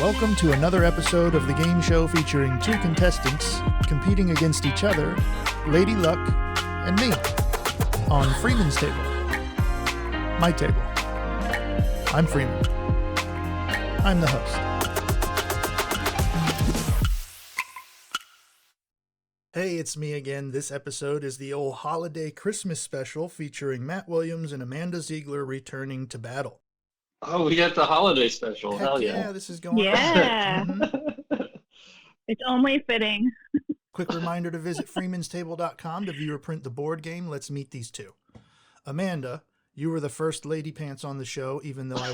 Welcome to another episode of the game show featuring two contestants competing against each other, Lady Luck and me, on Freeman's table. My table. I'm Freeman. I'm the host. Hey, it's me again. This episode is the old holiday Christmas special featuring Matt Williams and Amanda Ziegler returning to battle. Oh, we got the holiday special. Heck Hell yeah, yeah. this is going on. Yeah. It's only fitting. Quick reminder to visit freemanstable.com to view or print the board game. Let's meet these two. Amanda, you were the first lady pants on the show, even though I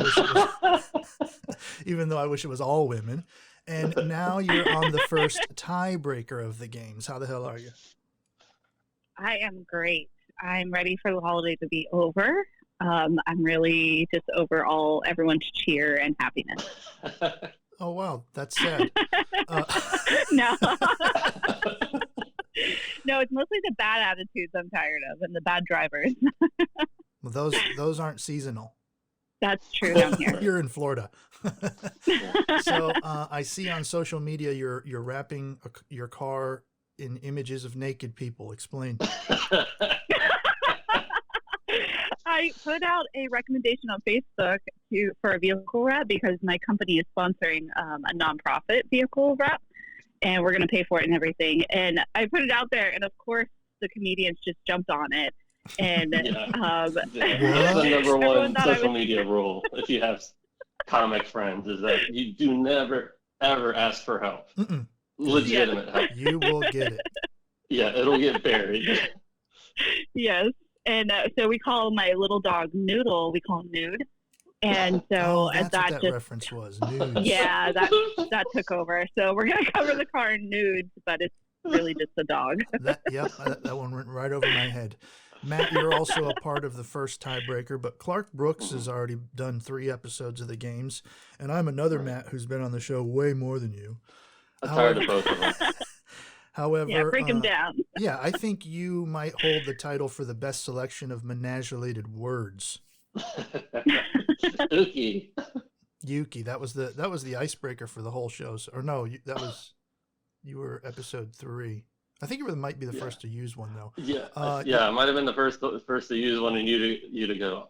wish it was all women. And now you're on the first tiebreaker of the games. How the hell are you? I am great. I'm ready for the holiday to be over. I'm really just over everyone's cheer and happiness. Oh, wow. That's sad. No. No, it's mostly the bad attitudes I'm tired of and the bad drivers. Well, those aren't seasonal. That's true down here. You're in Florida. So I see on social media you're wrapping your car in images of naked people. Explain. I put out a recommendation on Facebook for a vehicle wrap because my company is sponsoring a nonprofit vehicle wrap, and we're going to pay for it and everything. And I put it out there, and of course, the comedians just jumped on it. And that's the number one social media rule if you have comic friends is that you do never, ever ask for help. Mm-mm. Legitimate help. You will get it. Yeah, it'll get buried. Yes. And so we call my little dog Noodle. We call him Nude. And so that's that what that reference was. Nudes. Yeah, that took over. So we're going to cover the car in nudes, but it's really just a dog. That one went right over my head. Matt, you're also a part of the first tiebreaker, but Clark Brooks has already done 3 episodes of the games, and I'm another Matt who's been on the show way more than you. I'm tired of both of them. However, yeah, break him down. Yeah, I think you might hold the title for the best selection of menage-related words. Yuki. Yuki, that was the icebreaker for the whole show. Or no, you were episode 3. I think you might be the first to use one though. Yeah, I might have been the first to use one, and you to go.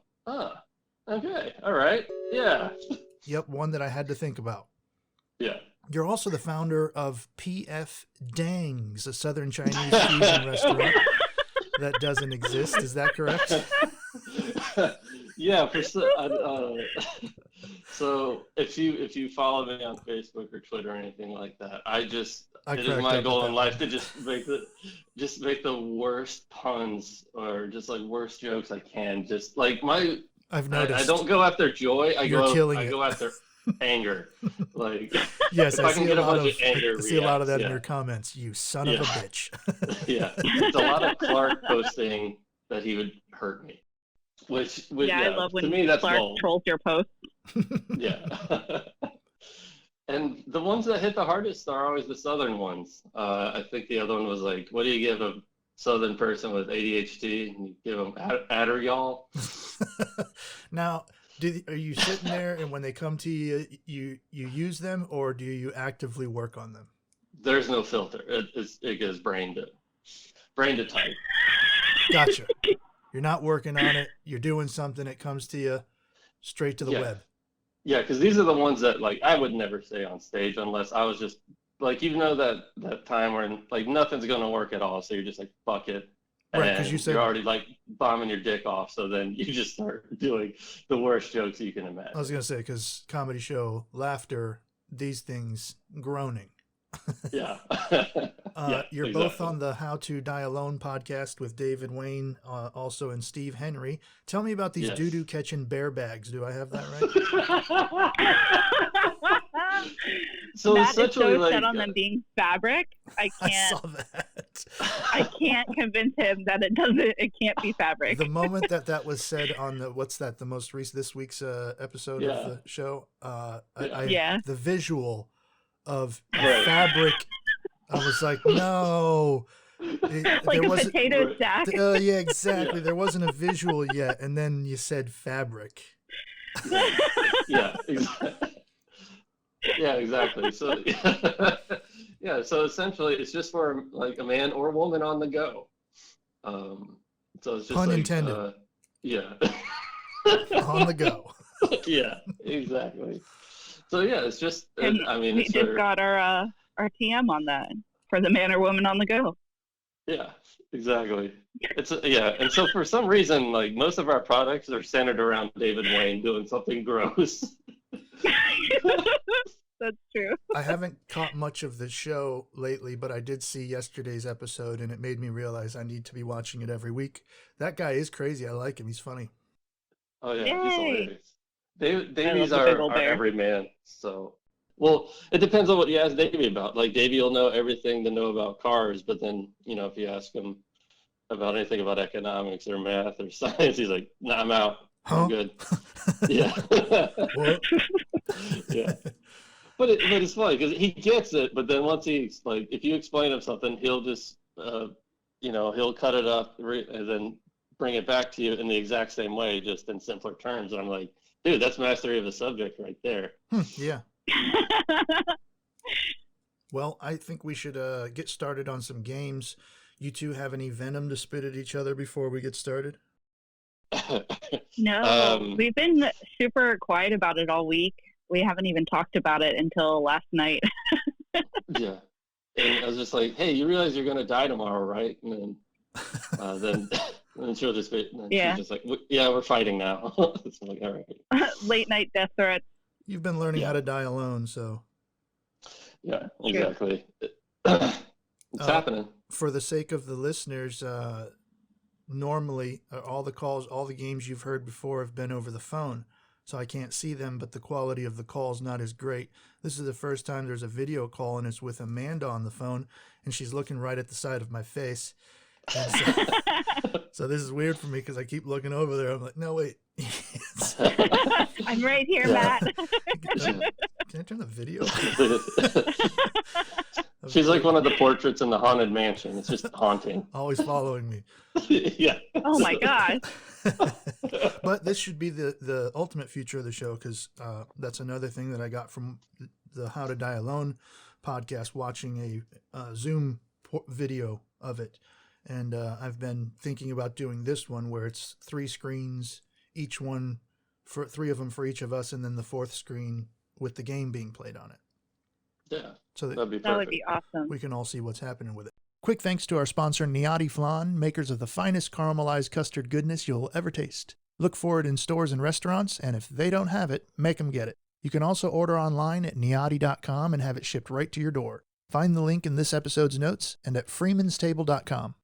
Okay, all right, yeah. Yep, one that I had to think about. Yeah. You're also the founder of P.F. Dang's, a Southern Chinese fusion restaurant that doesn't exist. Is that correct? Yeah. So if you follow me on Facebook or Twitter or anything like that, it is my goal in life to just make the worst puns or just like worst jokes I can. Just like I've noticed. I don't go after joy. I go it. after anger. Like yes, if I can get a bunch of anger. I see a lot of that in your comments. You son of a bitch. Yeah, it's a lot of Clark posting that he would hurt me. Which I love when to me that's Clark bold. trolls your posts. Yeah. And the ones that hit the hardest are always the Southern ones. I think the other one was like, what do you give a Southern person with ADHD? And you give them Adderall. Now, are you sitting there and when they come to you, you use them, or do you actively work on them? There's no filter. It goes brain to type. Gotcha. You're not working on it. You're doing something. It comes to you straight to the web. Yeah, because these are the ones that like I would never say on stage unless I was just like, you know, that time where like nothing's gonna work at all, so you're just like fuck it. Right, because you're already like bombing your dick off, so then you just start doing the worst jokes you can imagine. I was gonna say, because comedy show, laughter, these things, groaning. Yeah. You're exactly. both on the How to Die Alone podcast with David Wayne, also, and Steve Henry. Tell me about these doo-doo catching bear bags. Do I have that right? So Matt is so set on them being fabric. I saw that. I can't convince him that it can't be fabric. The moment that was said on the most recent, this week's episode of the show, the visual of fabric, I was like, no. Like a potato sack. Yeah, exactly. There wasn't a visual yet, and then you said fabric. Yeah, exactly. Yeah, exactly. So yeah, so essentially it's just for like a man or woman on the go. So it's just Pun like intended. yeah. On the go. Yeah, exactly. So yeah, it's just And I mean we it's just for got our TM on that for the man or woman on the go. yeah, exactly. It's yeah, and so for some reason like most of our products are centered around David Wayne doing something gross. That's true. I haven't caught much of the show lately, but I did see yesterday's episode, and it made me realize I need to be watching it every week. That guy is crazy. I like him. He's funny. Oh yeah, he's Yay! hilarious. I love Davy's the big old our bear. everyman. So, well, it depends on what you ask Davy about. Like Davy will know everything to know about cars, but then if you ask him about anything about economics or math or science, he's like, "Nah, I'm out. I'm Huh? good." Yeah, What? yeah. But it's funny because he gets it, but then once he's like, if you explain him something, he'll just he'll cut it up and then bring it back to you in the exact same way, just in simpler terms. And I'm like, dude, that's mastery of the subject right there. Yeah. Well, I think we should get started on some games. You two have any venom to spit at each other before we get started? No, we've been super quiet about it all week. We haven't even talked about it until last night. Yeah. And I was just like, hey, you realize you're going to die tomorrow, right? And then she'll just be, Yeah. she's just like, yeah, we're fighting now. It's like, all right. Late night death threats. You've been learning how to die alone, so. Yeah, exactly. It's happening. For the sake of the listeners, normally all the games you've heard before have been over the phone, so I can't see them, but the quality of the call's not as great. This is the first time there's a video call, and it's with Amanda on the phone, and she's looking right at the side of my face. So this is weird for me because I keep looking over there. I'm like, no, wait. I'm right here, Matt. Can I turn the video? She's like one of the portraits in the Haunted Mansion. It's just haunting. Always following me. Yeah. Oh my gosh. But this should be the ultimate feature of the show because that's another thing that I got from the How to Die Alone podcast, watching a Zoom video of it. And I've been thinking about doing this one where it's 3 screens, each one for 3 of them for each of us, and then the 4th screen with the game being played on it. Yeah, so that'd be perfect. That would be awesome. We can all see what's happening with it. Quick thanks to our sponsor, Niati Flan, makers of the finest caramelized custard goodness you'll ever taste. Look for it in stores and restaurants, and if they don't have it, make them get it. You can also order online at niati.com and have it shipped right to your door. Find the link in this episode's notes and at freemanstable.com.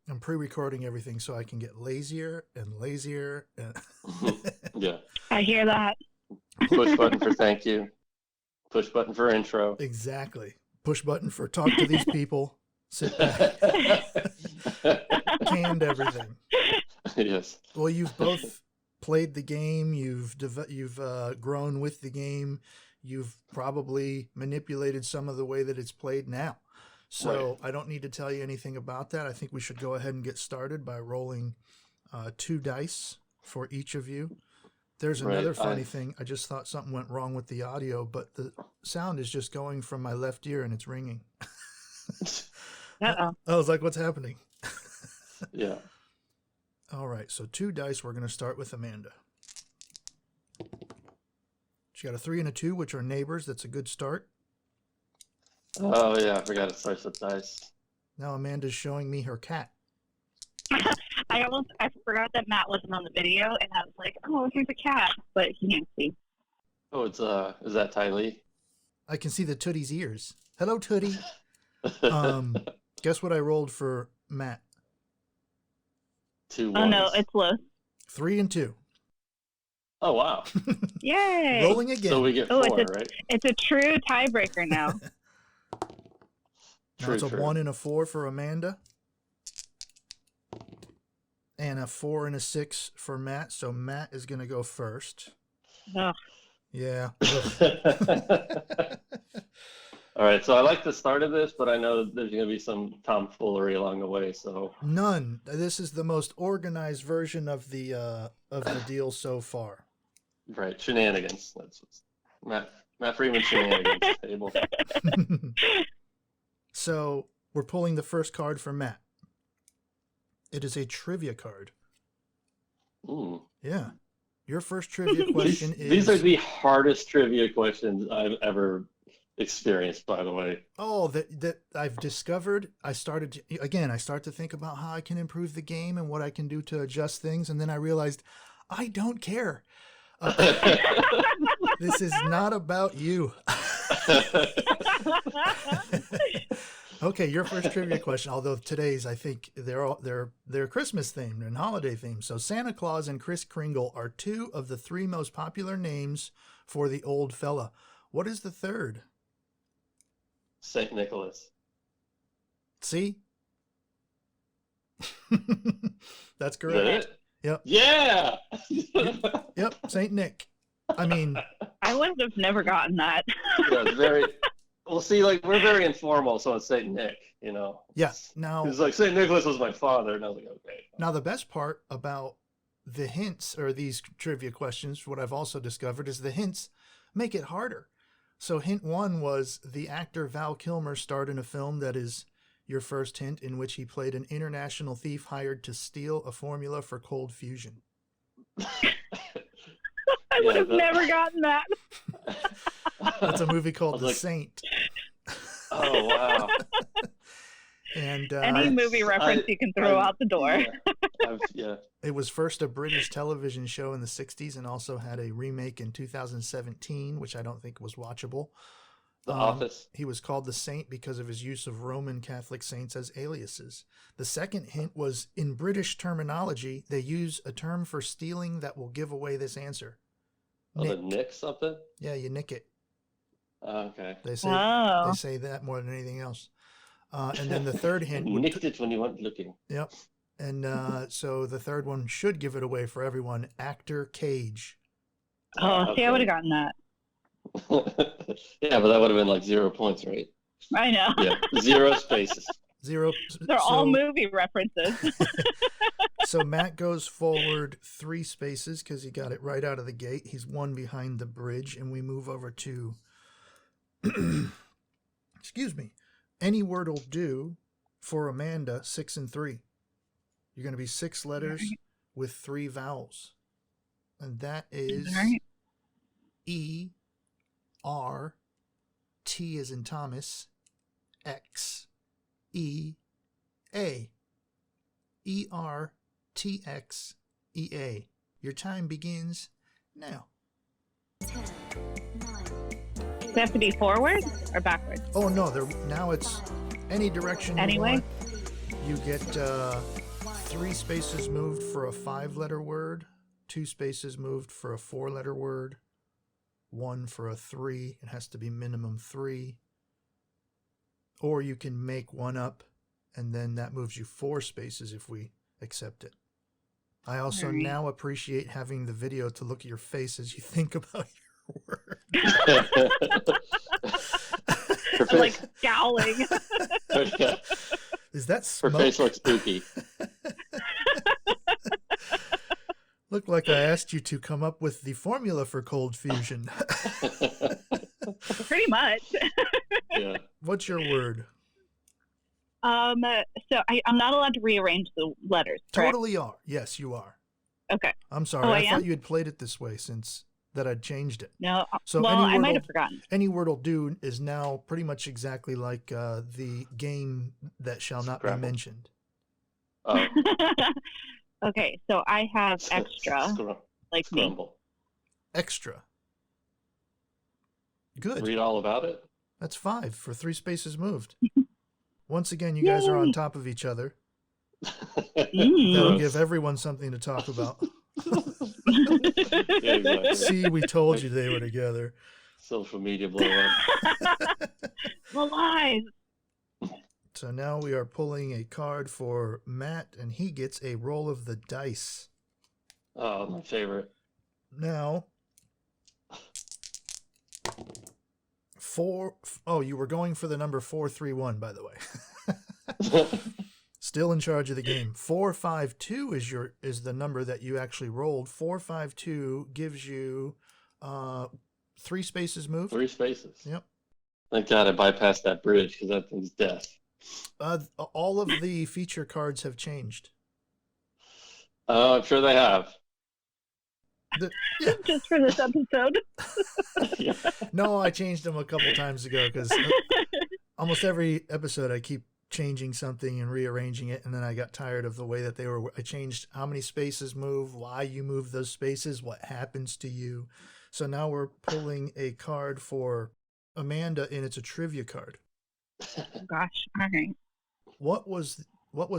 I'm pre-recording everything so I can get lazier and lazier. Yeah. I hear that. Push button for thank you. Push button for intro. Exactly. Push button for talk to these people. Sit back. Canned everything. Yes. Well, you've both played the game. You've grown with the game. You've probably manipulated some of the way that it's played now. So right. I don't need to tell you anything about that. I think we should go ahead and get started by rolling 2 dice for each of you. There's another funny thing. I just thought something went wrong with the audio, but the sound is just going from my left ear and it's ringing. Uh-oh. I was like, what's happening? Yeah. All right. So 2 dice. We're going to start with Amanda. She got a 3 and a 2, which are neighbors. That's a good start. Oh, yeah. I forgot to slice with dice. Now Amanda's showing me her cat. I forgot that Matt wasn't on the video, and I was like, oh, here's a cat, but he can't see. Oh, is that Ty Lee? I can see the Tootie's ears. Hello, Tootie. Guess what I rolled for Matt? 2 Oh, no, it's low. 3 and 2. Oh, wow. Yay. Rolling again. So we get 4, right? It's a true tiebreaker now. Now it's a 1 and a 4 for Amanda. And a 4 and a 6 for Matt. So Matt is going to go first. Ugh. Yeah. All right. So I like the start of this, but I know there's going to be some tomfoolery along the way. So none. This is the most organized version of the deal so far. Right, shenanigans. That's what's Matt Freeman shenanigans table. So we're pulling the first card for Matt. It is a trivia card. Ooh. Yeah. Your first trivia question is... These are the hardest trivia questions I've ever experienced, by the way. Oh, that I've discovered. I start to think about how I can improve the game and what I can do to adjust things. And then I realized I don't care. This is not about you. Okay, your first trivia question. Although today's, I think they're Christmas themed and holiday themed. So Santa Claus and Kris Kringle are two of the three most popular names for the old fella. What is the third? Saint Nicholas. See? That's correct. Is that it? Yep. Yeah. Yep. Saint Nick. I mean, I would have never gotten that. Yeah, it's very. Well, see, like we're very informal, so it's Saint Nick, you know. yeah. Now, It's like Saint Nicholas was my father, and I was like, okay. now the best part about the hints or these trivia questions, what I've also discovered is the hints make it harder. So hint one was the actor Val Kilmer starred in a film that is your first hint, in which he played an international thief hired to steal a formula for cold fusion. I would have never gotten that. That's a movie called The like, Saint. Oh wow! And Any movie reference you can throw out the door. Yeah. It was first a British television show in the 60s and also had a remake in 2017, which I don't think was watchable. The Office. He was called the Saint because of his use of Roman Catholic saints as aliases. The second hint was, in British terminology, they use a term for stealing that will give away this answer. Oh, the Nick something? Yeah, you nick it. Okay. They say that more than anything else. And then the third hint... Nicked it when you weren't looking. Yep. And so the third one should give it away for everyone. Actor Cage. Oh, okay. See, I would have gotten that. Yeah, but that would have been like 0 points, right? I know. Yeah, 0 spaces. They're all movie references. So Matt goes forward 3 spaces because he got it right out of the gate. He's 1 behind the bridge, and we move over to... Excuse me. Any word will do for Amanda, 6 and 3. You're going to be 6 letters with 3 vowels. And that is E, R, T as in Thomas, X, E, A. E, R, T, X, E, A. Your time begins now. 10, 9, 8, does it have to be forward or backward? Oh, no. Now it's any direction you want. You get 3 spaces moved for a 5-letter word, 2 spaces moved for a 4-letter word, 1 for a 3. It has to be minimum 3. Or you can make 1 up, and then that moves you 4 spaces if we accept it. I also now appreciate having the video to look at your face as you think about your word. Like scowling. Is that smoke? Her face looks spooky. Looked like I asked you to come up with the formula for cold fusion. Pretty much. Yeah. What's your word? So I'm not allowed to rearrange the letters, correct? Totally are. Yes, you are. Okay. I'm sorry. I thought you had played it this way since that I'd changed it. No. So well, I might have forgotten. Any word will do is now pretty much exactly like the game that shall not be mentioned. Oh. Okay, so I have extra, like me. Extra. Good. Read all about it. That's 5 for 3 spaces moved. Once again, you guys are on top of each other. That'll give everyone something to talk about. Yeah, exactly. See, we told you they were together. Social media blow up. The lies. So now we are pulling a card for Matt, and he gets a roll of the dice. Oh, my favorite. Now, 4. Oh, you were going for the number 431, by the way. Still in charge of the game. 452 is the number that you actually rolled. 452 gives you 3 spaces moved. 3 spaces. Yep. Thank God I bypassed that bridge because that thing's death. All of the feature cards have changed. I'm sure they have. Yeah. Just for this episode. Yeah. No, I changed them a couple times ago because almost every episode I keep changing something and rearranging it, and then I got tired of the way that they were. I changed how many spaces move, why you move those spaces, what happens to you. So now we're pulling a card for Amanda, and it's a trivia card. Oh, gosh. All right. What was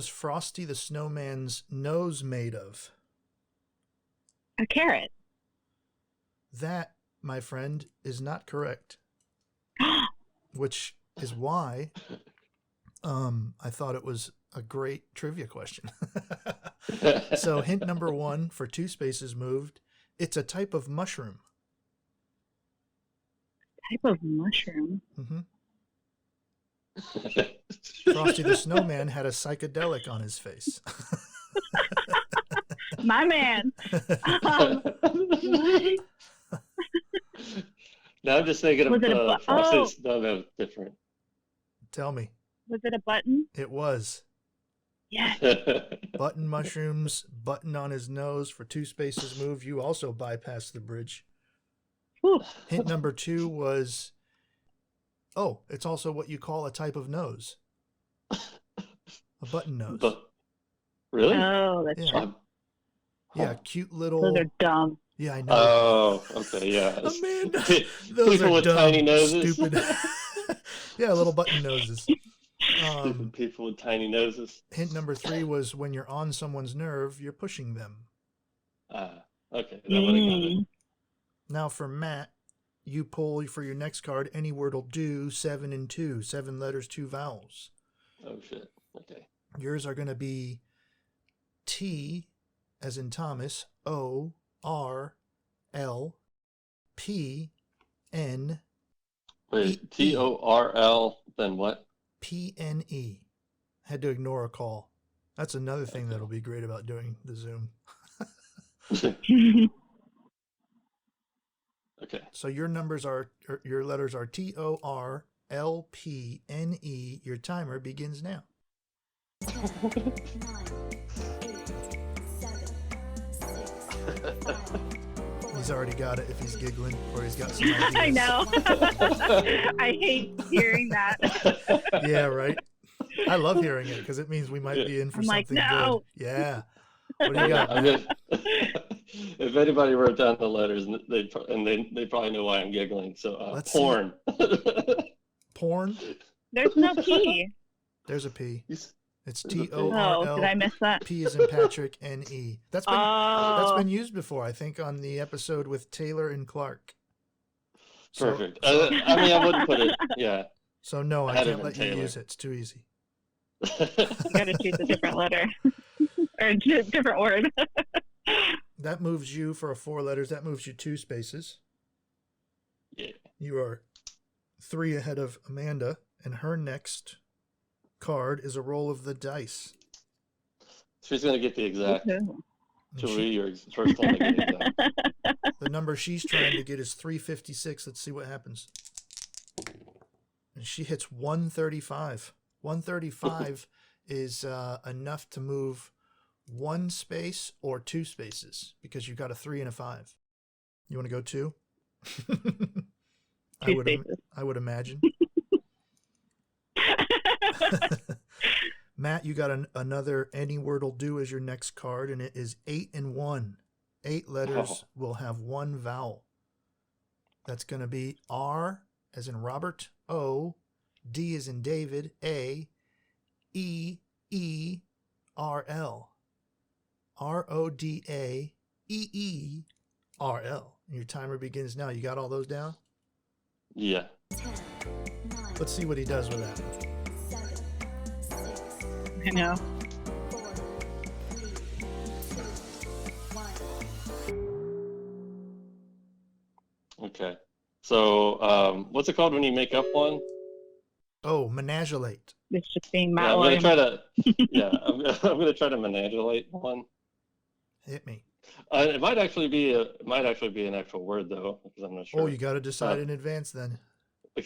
Frosty the Snowman's nose made of? A carrot. That, my friend, is not correct. Which is why I thought it was a great trivia question. So hint number 1 for 2 spaces moved. It's a type of mushroom. Type of mushroom? Mm-hmm. Frosty the Snowman had a psychedelic on his face. My man. Now I'm just thinking Was it of Frosty's Snowman different. Tell me. Was it a button? It was. Yes. Button mushrooms, button on his nose for 2 spaces moved. You also bypassed the bridge. Whew. Hint number 2 was, it's also what you call a type of nose. A button nose. Really? Oh, that's true. Yeah, cute little. Those are dumb. Yeah, I know. Oh, okay, yeah. Amanda, those people are with dumb, tiny noses. stupid. Yeah, little button noses. Stupid people with tiny noses. Hint number 3 was when you're on someone's nerve, you're pushing them. Okay, that would have got it. Now for Matt, you pull for your next card. Any word will do. 7 and 2, 7 letters, 2 vowels. Oh shit. Okay. Yours are going to be T, as in Thomas, O, R, L, P, N. Wait, TORL, then what? PNE. Had to ignore a call. That's another thing that'll be great about doing the Zoom. Okay. So your letters are TORLPNE. Your timer begins now. 10, 9, 8, 7, 6, 5, He's already got it if he's giggling or he's got some ideas. I know. I hate hearing that. Yeah, right? I love hearing it because it means we might be in for something no. good. Yeah. What do you got? If anybody wrote down the letters, they probably know why I'm giggling. So porn. Porn? There's no P. There's a P. It's There's a P. TORL. Oh, did I miss that? P is in Patrick, NE. That's been used before, I think, on the episode with Taylor and Clark. Perfect. I mean, I wouldn't put it. Yeah. So no, I can't let you use it. It's too easy. You gotta choose a different letter or a different word. That moves you for 4 letters. That moves you 2 spaces. Yeah. You are 3 ahead of Amanda, and her next card is a roll of the dice. She's gonna get the exact. Julie, you're first one to get exact. The number she's trying to get is 356. Let's see what happens. And she hits 135. 135 is enough to move 1 space or 2 spaces because you've got a 3 and a 5. You want to go 2? I would imagine. Matt, you got another any word will do as your next card, and it is 8 and 1. 8 letters will have 1 vowel. That's going to be R as in Robert, O, D as in David, A, E, E, R, L. RODA, EE, RL. Your timer begins now. You got all those down? Yeah. 10, 9, Let's see what he does with that. 7, 6, I know. 4, 3, 2, 1. Okay. So, what's it called when you make up one? Oh, managulate. It's just being Yeah, Matt I'm gonna Williams. try to. Yeah, I'm gonna try to manipulate one. Hit me. It might actually be an actual word though, because I'm not sure. Oh, you got to decide in advance then. Uh,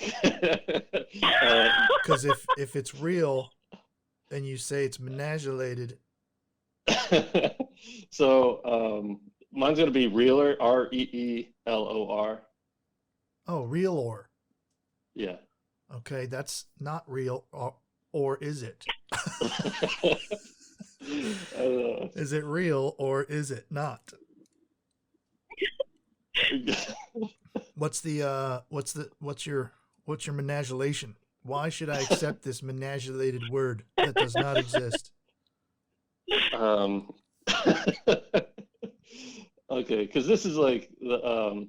Because if it's real and you say it's managulated, so mine's gonna be realer, REELOR. oh, real or. Yeah. Okay, that's not real, or is it? I don't know. Is it real or is it not? What's your managulation? Why should I accept this managulated word that does not exist? Okay, because this is like the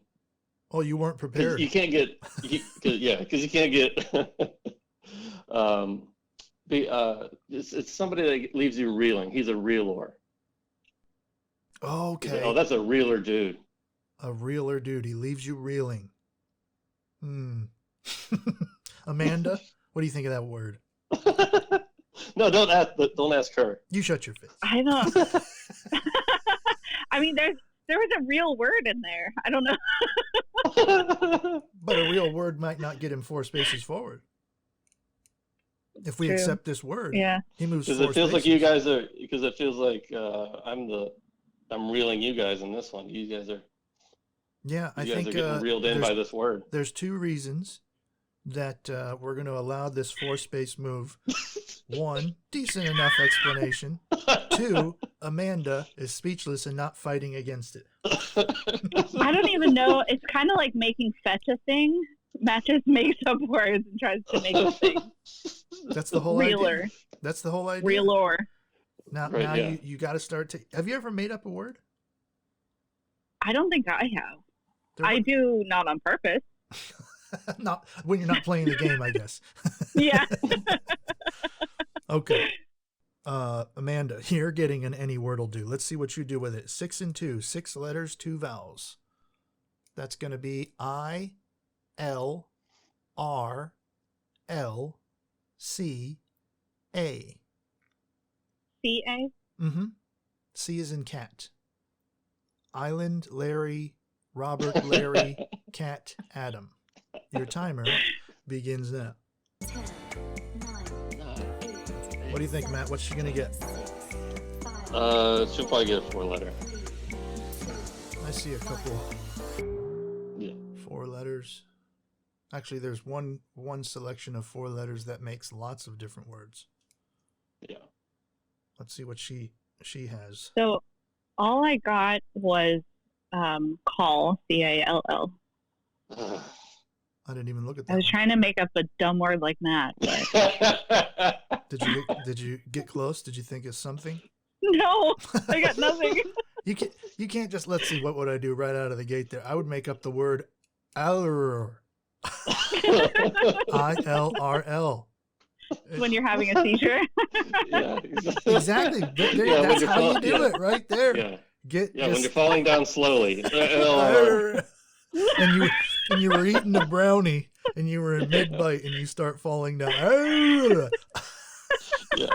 Oh, you weren't prepared. you can't get because you can't get it's somebody that leaves you reeling. He's a reeler. Okay. Oh, that's a reeler dude. A reeler dude. He leaves you reeling. Amanda, what do you think of that word? No, don't ask her. You shut your face. I don't. I mean, there was a real word in there. I don't know. But a real word might not get him 4 spaces forward. If we True. accept this word, Yeah. he moves 4 Because it feels spaces. like you guys are. Because it feels like I'm reeling you guys in this one. You guys are. Yeah, I You guys think are getting reeled in by this word. There's 2 reasons that we're going to allow this 4-space move. 1, decent enough explanation. 2, Amanda is speechless and not fighting against it. I don't even know. It's kind of like making fetch a thing. Matt just makes up words and tries to make a thing. That's the whole Realer. idea. That's the whole idea. Realor. Now, Right, yeah. you got to start to. Have you ever made up a word? I don't think I have. I do not on purpose. Not when you're not playing the game, I guess. Yeah. Okay. Amanda, you're getting an any word will do. Let's see what you do with it. 6 and 2, 6 letters, 2 vowels. That's going to be I, L, R, L, C, A. C-A? Mm-hmm. C is in cat. Island, Larry, Robert, Larry, cat, Adam. Your timer begins now. 10, 9, 8, What do you think, Matt? What's she going to get? 6, 5, She'll probably get a 4-letter. I see a couple Yeah. 4 letters. Actually, there's one selection of 4 letters that makes lots of different words. Yeah. Let's see what she has. So all I got was call, C-A-L-L. I didn't even look at that. I was trying to make up a dumb word like that, but Did you get close? Did you think of something? no, I got nothing. You can't just, let's see, what would I do right out of the gate there? I would make up the word ILRL. ILRL. When you're having a seizure. Yeah, Exactly. Yeah, That's how you do it right there. Yeah. When you're falling down slowly. and you were eating a brownie and you were in mid bite and you start falling down. Yeah.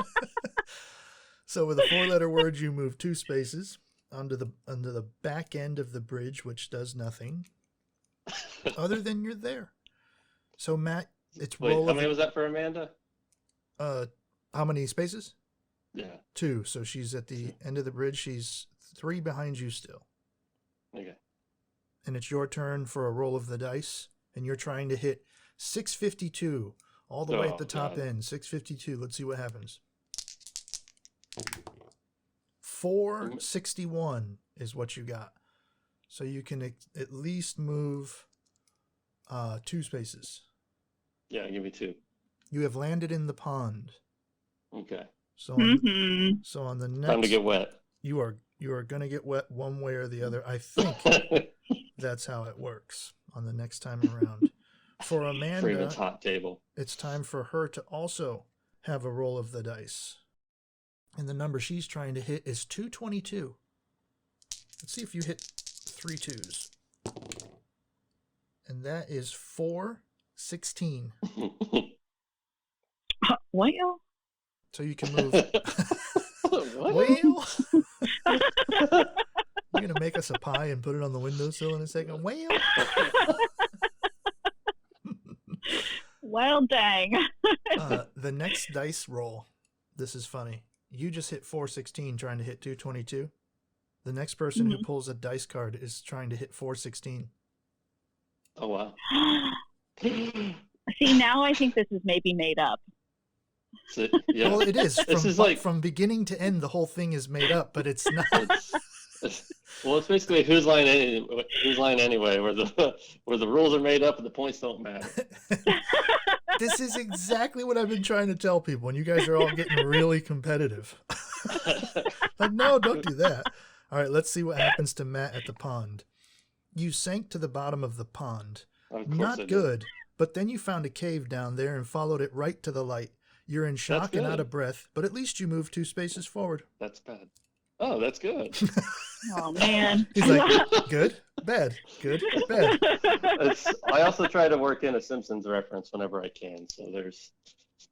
So with a 4-letter word, you move 2 spaces under the back end of the bridge, which does nothing other than you're there. So Matt, it's Wait, roll. how many was that for Amanda? How many spaces? Yeah. 2. So she's at the end of the bridge. She's 3 behind you still. Okay. And it's your turn for a roll of the dice, and you're trying to hit 652 all the way at the top end. 652. Let's see what happens. 461 is what you got. So you can at least move 2 spaces. Yeah, give me 2. You have landed in the pond. Okay. So Mm-hmm. so on the next Time to get wet. you are going to get wet one way or the other. I think that's how it works on the next time around. For Amanda, Freeman's hot table. it's time for her to also have a roll of the dice. And the number she's trying to hit is 222. Let's see if you hit 3 2s. And that is 416. Whale? So you can move. What? Whale? You're going to make us a pie and put it on the windowsill in a second? Whale? Well, dang. The next dice roll, this is funny. You just hit 416 trying to hit 222. The next person who pulls a dice card is trying to hit 416. Oh, wow. See, now I think this is maybe made up. So, yeah. Well, it is. This is like, from beginning to end, the whole thing is made up, but it's not. It's basically whose line anyway, where the rules are made up and the points don't matter. This is exactly what I've been trying to tell people, and you guys are all getting really competitive. Like, no, don't do that. All right, let's see what happens to Matt at the pond. You sank to the bottom of the pond. Not good, but then you found a cave down there and followed it right to the light. You're in shock and out of breath, but at least you moved 2 spaces forward. That's bad. Oh, that's good. Oh, man. He's like, good, bad, good, bad. I also try to work in a Simpsons reference whenever I can, so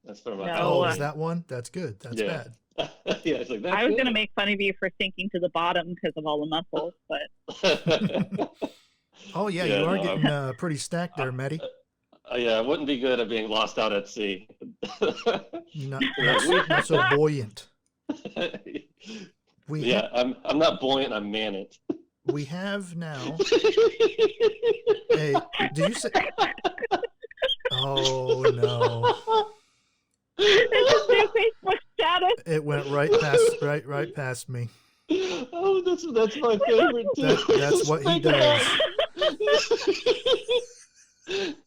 that's from my Oh, is that one? That's good. That's bad. Yeah, it's like, that's I was good. going to make fun of you for sinking to the bottom because of all the muscles, but... Oh, yeah, you are getting pretty stacked there, Maddie. Yeah, it wouldn't be good at being lost out at sea. Not so buoyant. I'm not buoyant, I'm manant. We have now. Hey, did you say? Oh no! It's his new Facebook status. It went right past me. Oh, that's my favorite too. That's what he does.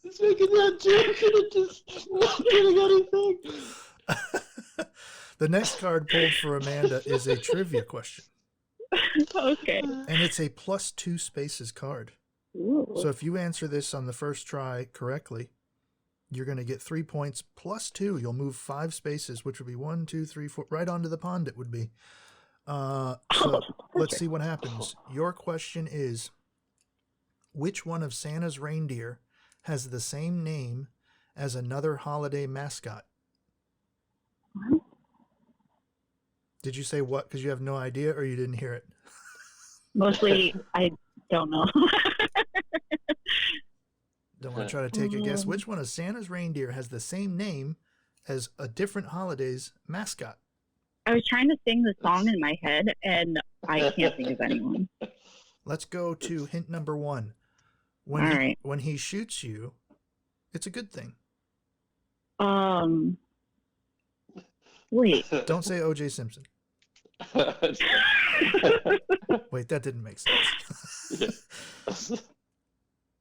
He's making that joke and it just not getting anything. The next card pulled for Amanda is a trivia question. Okay. And it's a +2 spaces card. Ooh. So if you answer this on the first try correctly, you're going to get 3 points +2. You'll move 5 spaces, which would be 1, 2, 3, 4, right onto the pond it would be. So let's see what happens. Your question is, which one of Santa's reindeer has the same name as another holiday mascot? What? Did you say what because you have no idea or you didn't hear it? Mostly, I don't know. Don't want to try to take a guess. Which one of Santa's reindeer has the same name as a different holiday's mascot? I was trying to sing the song in my head, and I can't think of anyone. Let's go to hint number 1. When he shoots you, it's a good thing. Wait. Don't say O.J. Simpson. Wait, that didn't make sense.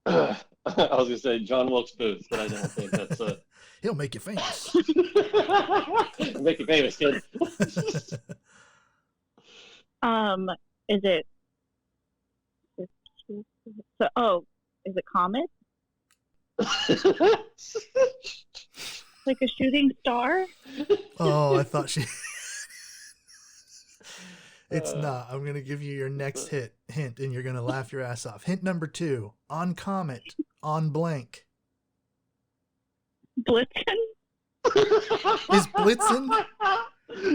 I was gonna say John Wilkes Booth, but I don't think that's He'll make you famous. Make you famous, kid. Is it? Is it Comet? Like a shooting star? Oh, I thought she. It's not. I'm going to give you your next hint, and you're going to laugh your ass off. Hint number 2. On Comet, on blank. Blitzen? Is Blitzen?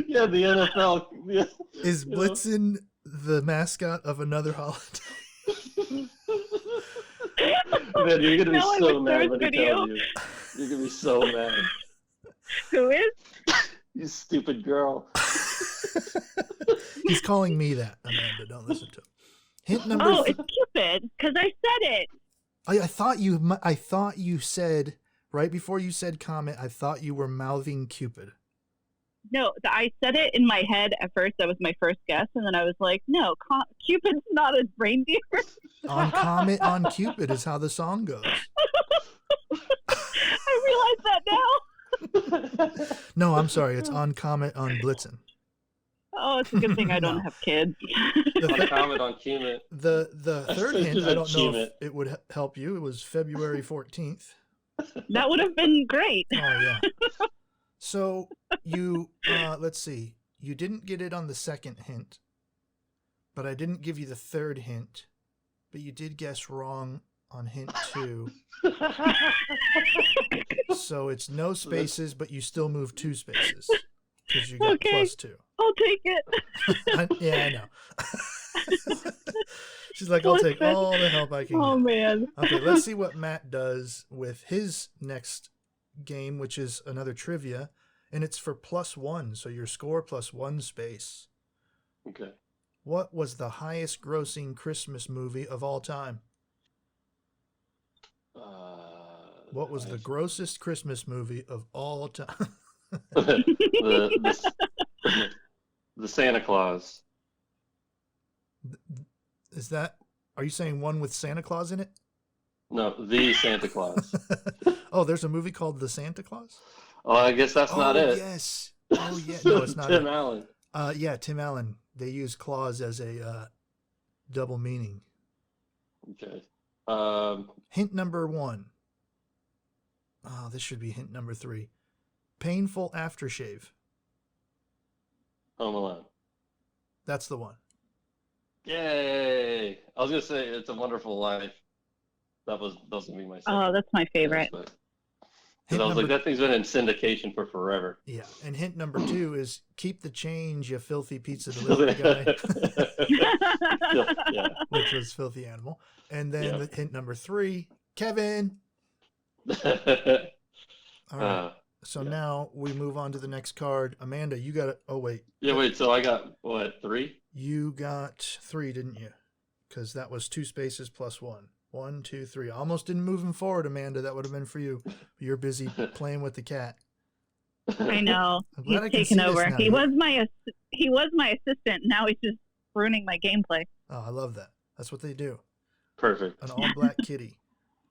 Yeah, the NFL. Yeah. Is Blitzen the mascot of another holiday? Man, you're going to be so mad when he tells you. You're going to be so mad. Who is? You stupid girl. He's calling me that, Amanda. Don't listen to him. Hint number. Oh, it's Cupid because I said it. I thought you said right before you said Comet. I thought you were mouthing Cupid. No, I said it in my head at first. That was my first guess, and then I was like, "No, Cupid's not a reindeer." On Comet, on Cupid is how the song goes. I realize that now. No, I'm sorry. It's on Comet, on Blitzen. Oh, it's a good thing I don't have kids. On Comet, on Cumit. The third hint, I don't know if it would help you. It was February 14th. That would have been great. Oh, yeah. So you, let's see. You didn't get it on the second hint, but I didn't give you the third hint. But you did guess wrong on hint 2. So it's no spaces, but you still move 2 spaces because you got Okay. +2. I'll take it. Yeah, I know. She's like, I'll take all the help I can Oh, get. man. Okay, let's see what Matt does with his next game, which is another trivia, and it's for +1, so your score +1 space. Okay. What was the highest grossing Christmas movie of all time? What was the grossest Christmas movie of all time? the Santa Claus. Are you saying one with Santa Claus in it? No, the Santa Claus. Oh, there's a movie called The Santa Claus? Oh, I guess that's not it. Yes. Oh, yeah. No, it's not Tim it. Allen. Yeah, Tim Allen. They use clause as a double meaning. Okay. Hint number 1. Oh, this should be hint number 3. Painful aftershave. Home Alone. That's the one. Yay! I was gonna say It's a Wonderful Life. Those gonna be my second. Oh, that's my favorite. Because I was like, that thing's been in syndication for forever. Yeah, and hint number 2 is keep the change, you filthy pizza delivery guy. Yeah. Which was Filthy Animal. And then hint number 3, Kevin. All right. So now we move on to the next card. Amanda, you got it. Oh, wait. Yeah, wait. So I got, what, 3? You got 3, didn't you? Because that was 2 spaces +1. 1, 2, 3. Almost didn't move him forward, Amanda. That would have been for you. You're busy playing with the cat. I know. I'm glad He's I can see taken over. this now. He was my assistant. Now he's just ruining my gameplay. Oh, I love that. That's what they do. Perfect. An all-black kitty.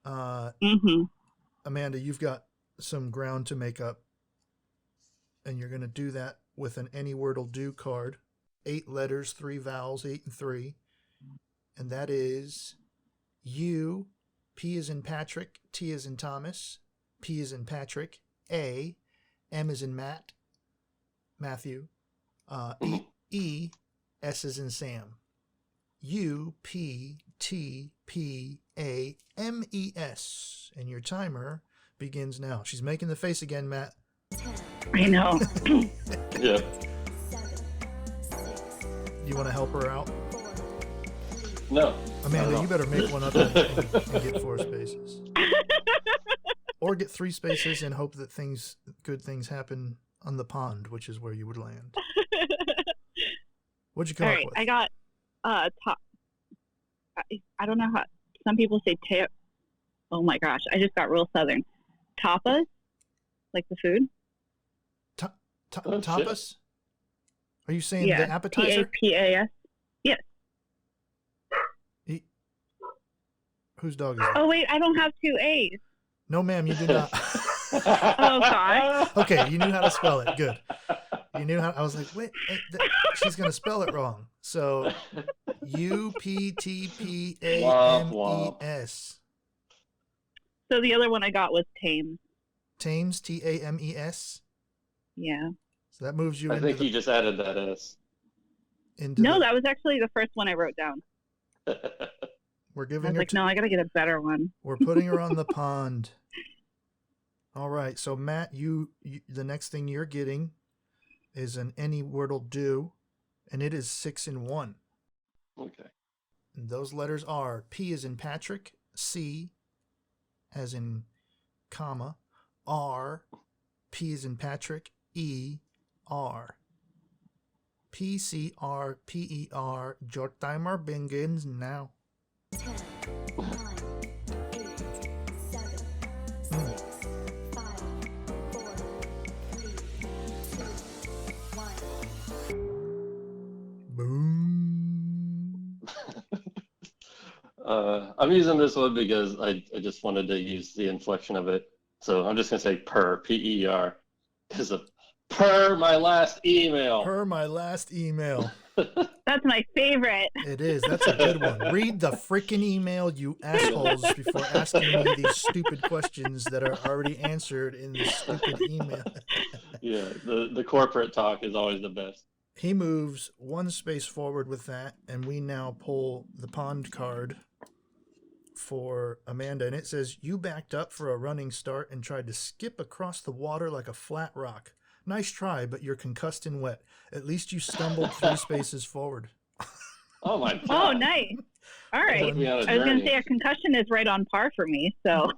Mm-hmm. Amanda, you've got some ground to make up, and you're going to do that with an Any Word'll Do card. 8 letters, 3 vowels, 8 and 3. And that is U, P as in Patrick, T as in Thomas, P as in Patrick, A, M as in Matthew, E, S as in Sam. U, P, T, P, A, M, E, S. And your timer begins now. She's making the face again, Matt. I know. Yeah. You want to help her out? No. Amanda, you better make one up and get 4 spaces. Or get 3 spaces and hope that good things happen on the pond, which is where you would land. What'd you come up with? I got top. I don't know how some people say oh my gosh, I just got real southern. Tapas, like the food. Tapas? Are you saying the appetizer? Tapas. Yes. Whose dog is that? Oh wait, I don't have 2 A's. No, ma'am, you do not. Oh God. Okay, you knew how to spell it. Good. You knew how. I was like, wait, she's gonna spell it wrong. So, UPTPAMES. So the other one I got was Thames. Thames, Tames. Yeah. So that moves you. I think you just added that S. That was actually the first one I wrote down. We're I giving was her. like, no, I gotta get a better one. We're putting her on the pond. All right. So Matt, you the next thing you're getting is an Any Word'll Do, and it is 6 in 1. Okay. And those letters are P as in Patrick, C as in comma, R, P as in Patrick, E, R. PCRPER. Your timer begins now. 10, 9, 8, 7, 6, 5, 4, 3, 2, 1. Boom. I'm using this one because I just wanted to use the inflection of it. So I'm just going to say per, P-E-R, because of per my last email. Per my last email. That's my favorite. It is. That's a good one. Read the freaking email, you assholes, before asking me these stupid questions that are already answered in the stupid email. Yeah, the corporate talk is always the best. He moves 1 space forward with that, and we now pull the pond card for Amanda, and it says, you backed up for a running start and tried to skip across the water like a flat rock. Nice try, but you're concussed and wet. At least you stumbled 3 spaces forward. Oh my god. Oh, nice. All right. Took me on a I was going to journey. say a concussion is right on par for me. So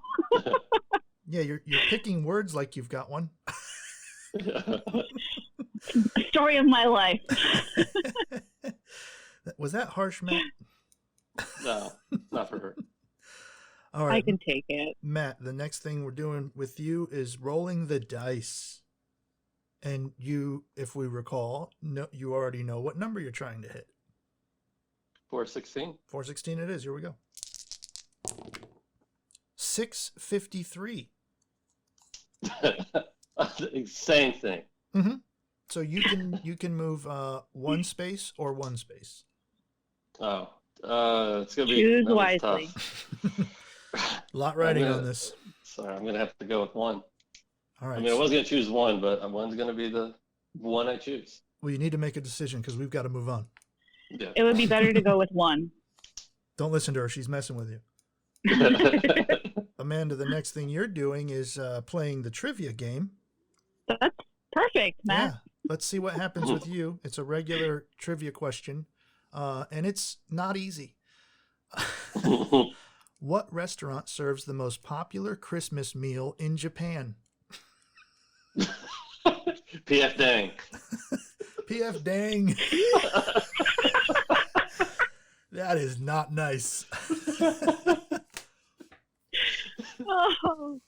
Yeah, you're picking words like you've got one. story of my life. Was that harsh, Matt? No, not for her. All right, I can take it. Matt, the next thing we're doing with you is rolling the dice. And you, if we recall, you already know what number you're trying to hit. 416. 416 it is. Here we go. 653. Same thing. Mm-hmm. So you can move 1 space or 1 space. Oh, it's gonna be Choose that was wisely. tough. A lot riding on this. Sorry, I'm gonna have to go with 1. All right. I mean, I was gonna choose 1, but 1's gonna be the one I choose. Well, you need to make a decision because we've got to move on. Yeah. It would be better to go with 1. Don't listen to her. She's messing with you. Amanda, the next thing you're doing is playing the trivia game. That's perfect, Matt. Yeah. Let's see what happens with you. It's a regular trivia question, and it's not easy. What restaurant serves the most popular Christmas meal in Japan? PF Dang. PF Dang. That is not nice. Oh,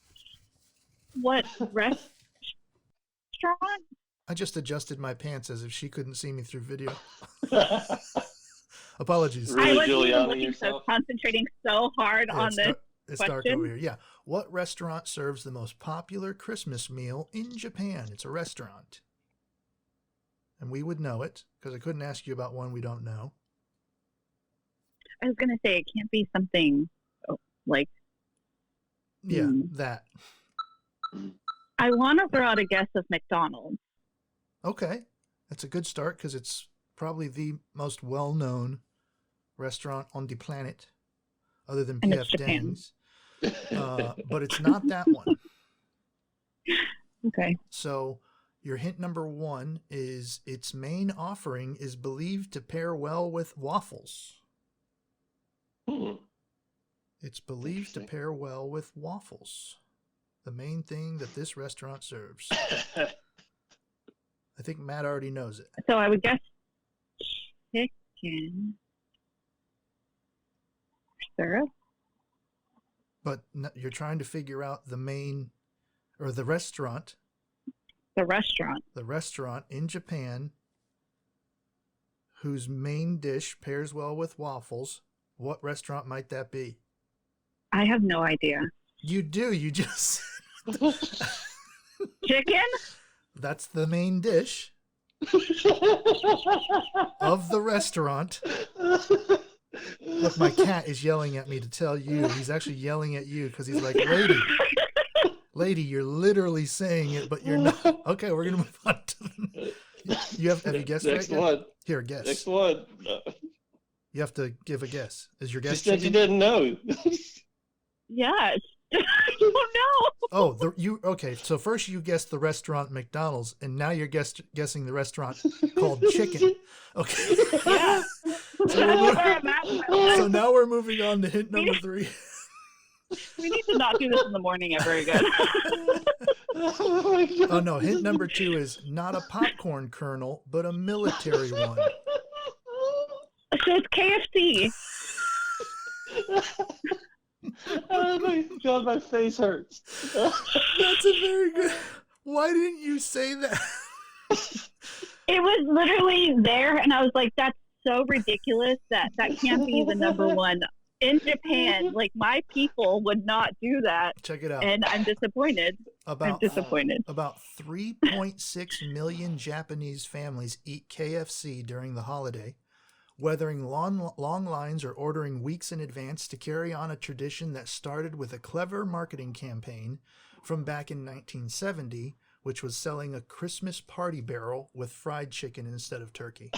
what restaurant? I just adjusted my pants as if she couldn't see me through video. Apologies. Really I wasn't even Giuliani looking, so yourself? concentrating so hard Yeah, on this. it's dark question. over here. Yeah. What restaurant serves the most popular Christmas meal in Japan? It's a restaurant. And we would know it because I couldn't ask you about one we don't know. I was gonna say it can't be something like. Yeah, that. I want to throw out a guess of McDonald's. Okay. That's a good start because it's probably the most well-known restaurant on the planet other than And PF it's Japan. Dang's. But it's not that one. Okay. So your hint number 1 is its main offering is believed to pair well with waffles. It's believed to pair well with waffles. The main thing that this restaurant serves. I think Matt already knows it. So I would guess chicken syrup. But you're trying to figure out the main, or the restaurant. The restaurant. The restaurant in Japan whose main dish pairs well with waffles. What restaurant might that be? I have no idea. You do. You just... Chicken? That's the main dish of the restaurant. Look, my cat is yelling at me to tell you. He's actually yelling at you because he's like, lady, you're literally saying it, but you're not. Okay, we're going to move on to have you guessed Next right one. yet? Here, guess. Next one. You have to give a guess. Is your She guess said chicken? you didn't know. Yes. I don't know. Oh, okay. So first you guessed the restaurant McDonald's, and now you're guessing the restaurant called Chicken. Okay. Yeah. So now we're moving on to hint number 3. We need to not do this in the morning ever again. Oh no, hint number 2 is not a popcorn kernel, but a military one. So it's KFC. Oh my god, my face hurts. That's a very good. Why didn't you say that? It was literally there, and I was like, that's so ridiculous that can't be the number 1 in Japan. Like, my people would not do that. Check it out. And I'm disappointed. About 3.6 million Japanese families eat KFC during the holiday, weathering long lines or ordering weeks in advance to carry on a tradition that started with a clever marketing campaign from back in 1970, which was selling a Christmas party barrel with fried chicken instead of turkey.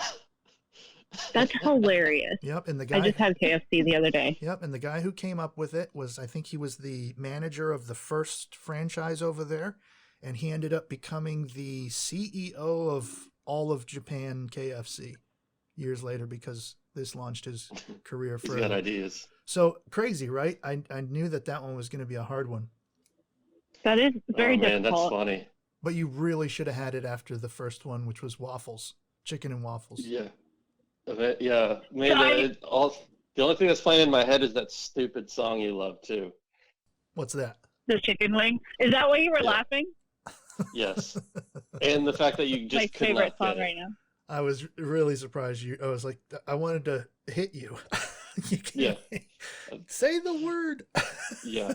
That's hilarious. Yep, and the I guy. just had KFC the other day. Yep, and the guy who came up with it was, I think he was the manager of the first franchise over there, and he ended up becoming the CEO of all of Japan KFC years later because this launched his career He's further. got ideas. So crazy, right? I knew that one was going to be a hard one. That is very man, difficult. that's funny. But you really should have had it after the first one, which was waffles, chicken and waffles. Yeah. Yeah. Man, So the only thing that's playing in my head is that stupid song you love too. What's that? The chicken wing. Is that why you were Yeah. laughing? Yes. And the fact that you just My could favorite not get song it. right now. I was really surprised. I was like, I wanted to hit you. You can't say the word. Yeah.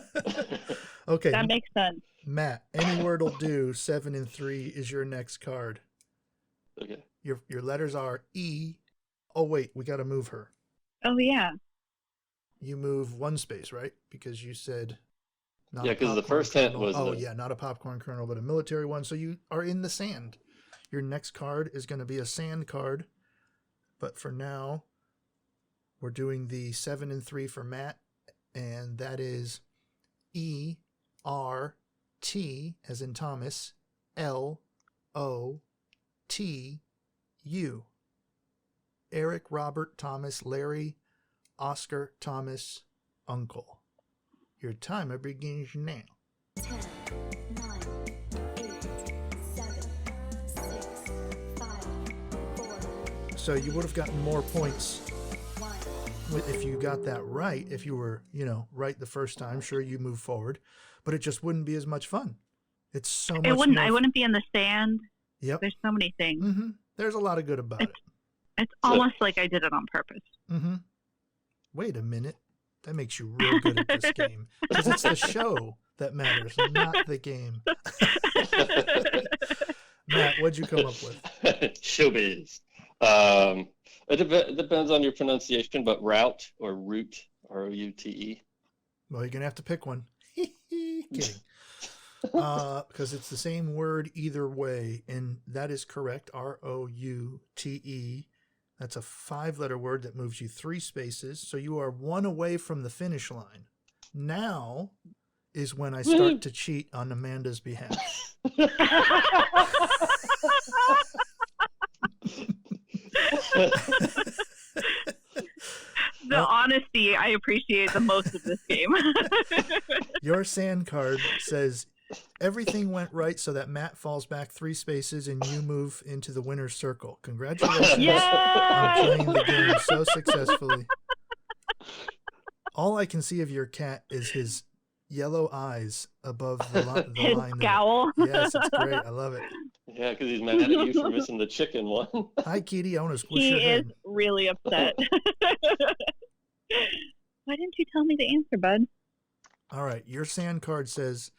Okay. That makes sense. Matt, any word will do. 7 and 3 is your next card. Okay. Your letters are E. Oh, wait, we got to move her. Oh, yeah. You move one space, right? Because you said not Yeah, a 'cause the popcorn first hint kernel. was Oh, the- yeah, not a popcorn kernel, but a military one. So you are in the sand. Your next card is going to be a sand card. But for now, we're doing the 7 and 3 for Matt. And that is E, R, T, as in Thomas, L, O, T, U. Eric, Robert, Thomas, Larry, Oscar, Thomas, Uncle. Your timer begins now. 10, 9, 8, 7, 6, 5, 4, So you would have gotten more points 1. if you got that right. If you were, right the first time, sure, you move forward, but it just wouldn't be as much fun. It's so much. I wouldn't be in the sand. Yep. There's so many things. Mm-hmm. There's a lot of good about it. It's almost like I did it on purpose. Mm-hmm. Wait a minute. That makes you real good at this game. Because it's the show that matters, not the game. Matt, what'd you come up with? Showbiz. It depends on your pronunciation, but route or route, R-O-U-T-E. Well, you're going to have to pick one. Kidding. Because it's the same word either way, and that is correct. R-O-U-T-E. That's a 5-letter word that moves you 3 spaces, so you are 1 away from the finish line. Now is when I start to cheat on Amanda's behalf. The honesty I appreciate the most of this game. Your sand card says everything went right so that Matt falls back 3 spaces and you move into the winner's circle. Congratulations on playing the game so successfully. All I can see of your cat is his yellow eyes above the His line. scowl. Yes, it's great. I love it. Yeah, because he's mad at you for missing the chicken one. Hi, Kitty. I want to squish He your is head. really upset. Why didn't you tell me the answer, bud? All right. Your sand card says,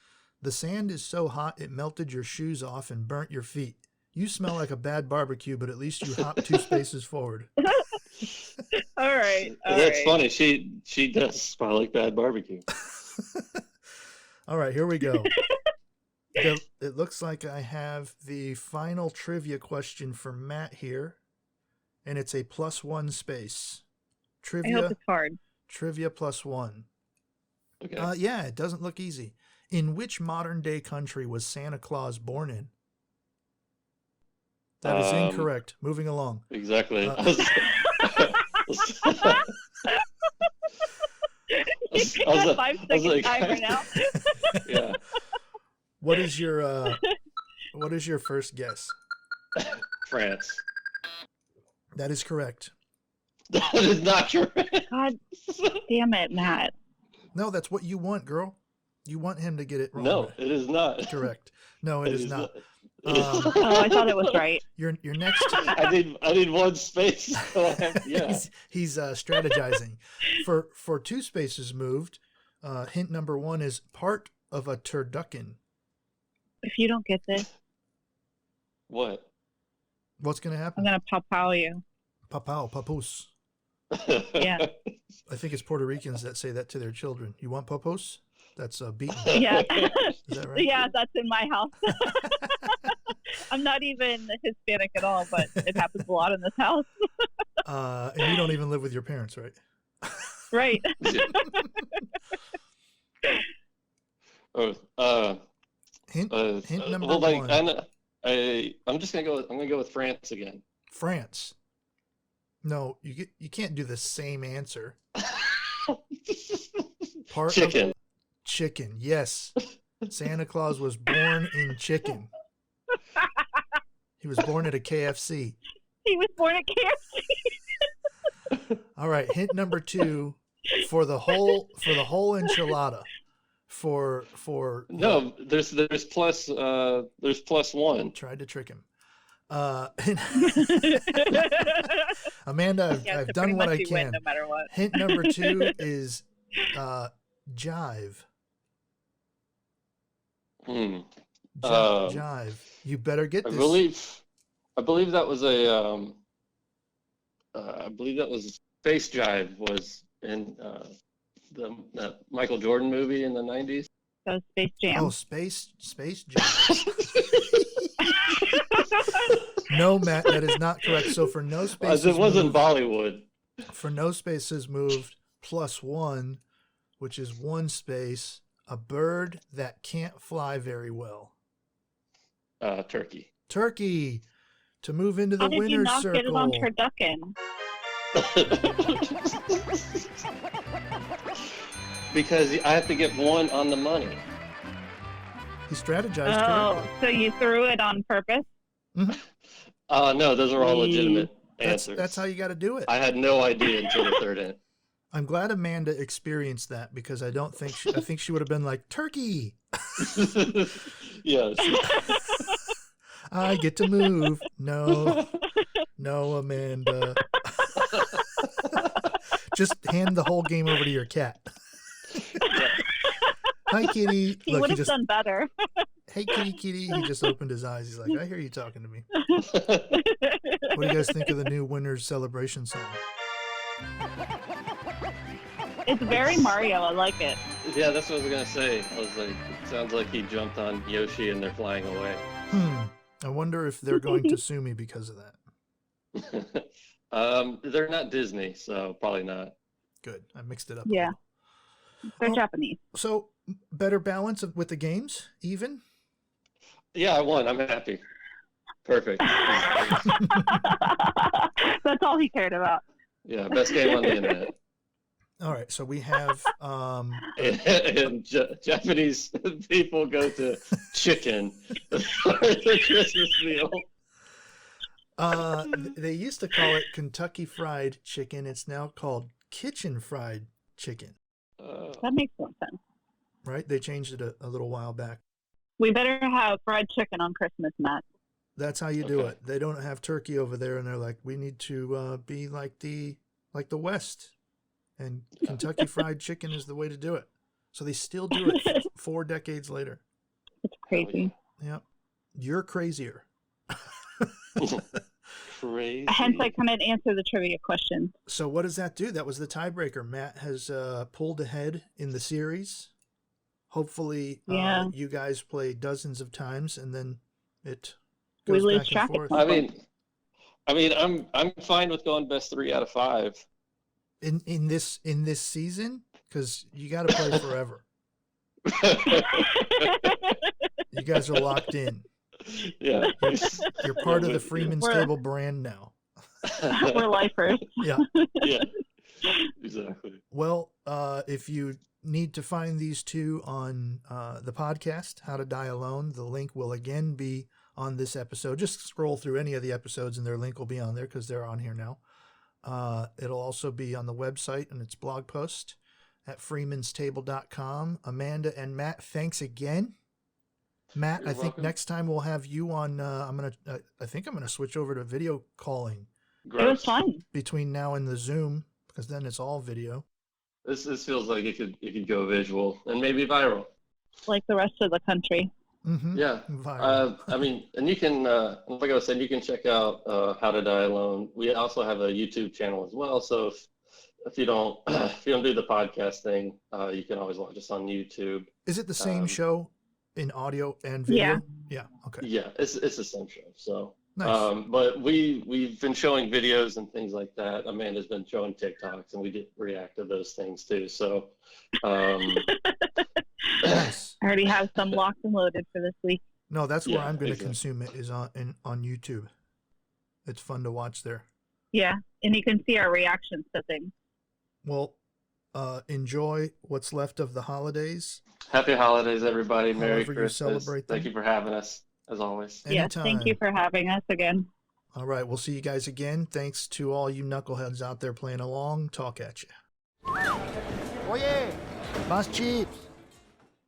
the sand is so hot it melted your shoes off and burnt your feet. You smell like a bad barbecue, but at least you hop 2 spaces forward. All right. That's funny. She does smell like bad barbecue. All right, here we go. It looks like I have the final trivia question for Matt here, and it's a +1 space. I Trivia. hope it's hard. Trivia +1. Okay. Yeah, it doesn't look easy. In which modern day country was Santa Claus born in? That is incorrect. Moving along. Exactly. You got a 5-second timer now. Yeah. What is your first guess? France. That is correct. That is not correct. God damn it, Matt. No, that's what you want, girl. You want him to get it wrong. No, it is not. Correct. No, it is not. Oh, I thought it was right. Your next. I need 1 space. So yeah. He's strategizing. For 2 spaces moved. Hint number 1 is part of a turducken. If you don't get this, What? What's going to I'm happen? going to pow you. Papao, papos. Yeah. I think it's Puerto Ricans that say that to their children. You want papos? That's beaten. Yeah. Is that right? Yeah, that's in my house. I'm not even Hispanic at all, but it happens a lot in this house. And you don't even live with your parents, right? Right. Hint number well, like, one. I'm just gonna go with France again. France. No, you can't do the same answer. Chicken. Chicken. Yes. Santa Claus was born in chicken. He was born at a KFC. He was born at KFC. All right, hint number two for the whole enchilada. No, there's plus one. Tried to trick him. Amanda, I've done what I can. Win no matter what. Hint number two is jive. Jive. You better get this. I believe that was Space Jive was in the Michael Jordan movie in the 90s. So Space Jam. Oh, Space Jam. No, Matt, that is not correct. So for no spaces it wasn't moved, Bollywood. For no spaces moved, +1, which is one space, a bird that can't fly very well. Turkey. Turkey. To move into the winner's circle. How did you not get it on turducken? Because I have to get one on the money. He strategized correctly. So you threw it on purpose? Mm-hmm. No, those are all legitimate answers. That's how you got to do it. I had no idea until the third hint. I'm glad Amanda experienced that because I think she would have been like, turkey. Yes. I get to move. No, Amanda. Just hand the whole game over to your cat. Hi, kitty. He would have done better. Hey, kitty. He just opened his eyes. He's like, I hear you talking to me. What do you guys think of the new winner's celebration song? It's very Mario. I like it. Yeah, that's what I was going to say. I was like, it sounds like he jumped on Yoshi and they're flying away. I wonder if they're going to sue me because of that. They're not Disney, so probably not. Good. I mixed it up. Yeah. They're Japanese. So better balance with the games, even? Yeah, I won. I'm happy. Perfect. That's all he cared about. Yeah, best game on the internet. All right, so we have and Japanese people go to chicken for the Christmas meal. They used to call it Kentucky Fried Chicken. It's now called Kitchen Fried Chicken. That makes more sense. Right? They changed it a little while back. We better have fried chicken on Christmas, Matt. That's how you do it. They don't have turkey over there, and they're like, we need to be like the West. And Kentucky Fried Chicken is the way to do it. So they still do it 4 decades later. It's crazy. Yeah. You're crazier. Crazy. Hence, I couldn't answer the trivia question. So what does that do? That was the tiebreaker. Matt has pulled ahead in the series. Hopefully, you guys play dozens of times, and then it goes back and forth. I mean, I'm fine with going best 3 out of 5. In this season, because you got to play forever. You guys are locked in. Yeah, you're part of the Freeman's Table brand now. We're lifers. Yeah, exactly. Well, if you need to find these two on the podcast, How to Die Alone, the link will again be on this episode. Just scroll through any of the episodes, and their link will be on there because they're on here now. It'll also be on the website and its blog post at freemanstable.com. Amanda and Matt, thanks again. Matt, I think next time we'll have you on. I think I'm gonna switch over to video calling. It was fun between now and the Zoom because then it's all video. This feels like it could go visual and maybe viral, like the rest of the country. Mm-hmm. Yeah. I mean, and you can, like I was saying, you can check out How to Die Alone. We also have a YouTube channel as well. So if you don't do the podcast thing, you can always watch us on YouTube. Is it the same show in audio and video? Yeah. Okay. Yeah, it's the same show. So Nice. But we've been showing videos and things like that. Amanda's been showing TikToks, and we did react to those things too. So, Nice. I already have some locked and loaded for this week. No, that's where Yeah, I'm going to exactly. consume it is on YouTube. It's fun to watch there. Yeah, and you can see our reactions to things. Well, enjoy what's left of the holidays. Happy holidays, everybody. Merry However you Christmas. celebrate them. Thank you for having us, as always. Yes, Anytime. thank you for having us again. All right, we'll see you guys again. Thanks to all you knuckleheads out there playing along. Talk at you. Oye, más chips.